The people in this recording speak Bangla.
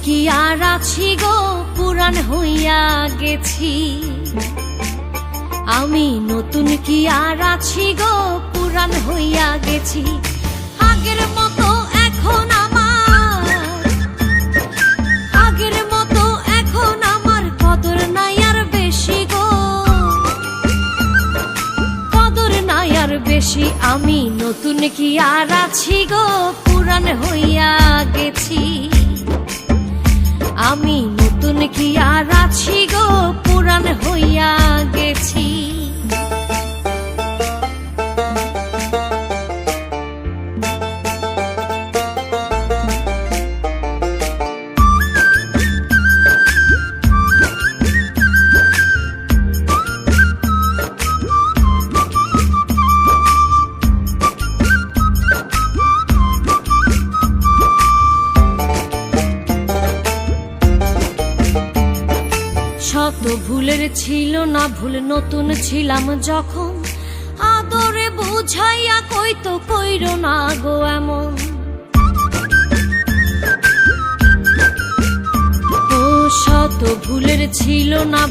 কি আর আছি গো, পুরান হইয়া গেছি। আমি নতুন কি আর আছি গো, পুরান হইয়া গেছি। আগের মতো এখন আগের মতো এখন আমার কদর নাই আর বেশি গো, কদর নাই আর বেশি। আমি নতুন কি আর আছি গো, পুরান হইয়া গেছি। আমি নতুন কি আর আছি গো, পুরান হইয়া গেছি। শত ভুলের ছিল না ভুল, নতুন ছিলাম যখন। আদরে বুঝাইয়া কইতো কইরো না গো এমন। ও শত ভুলের ছিল না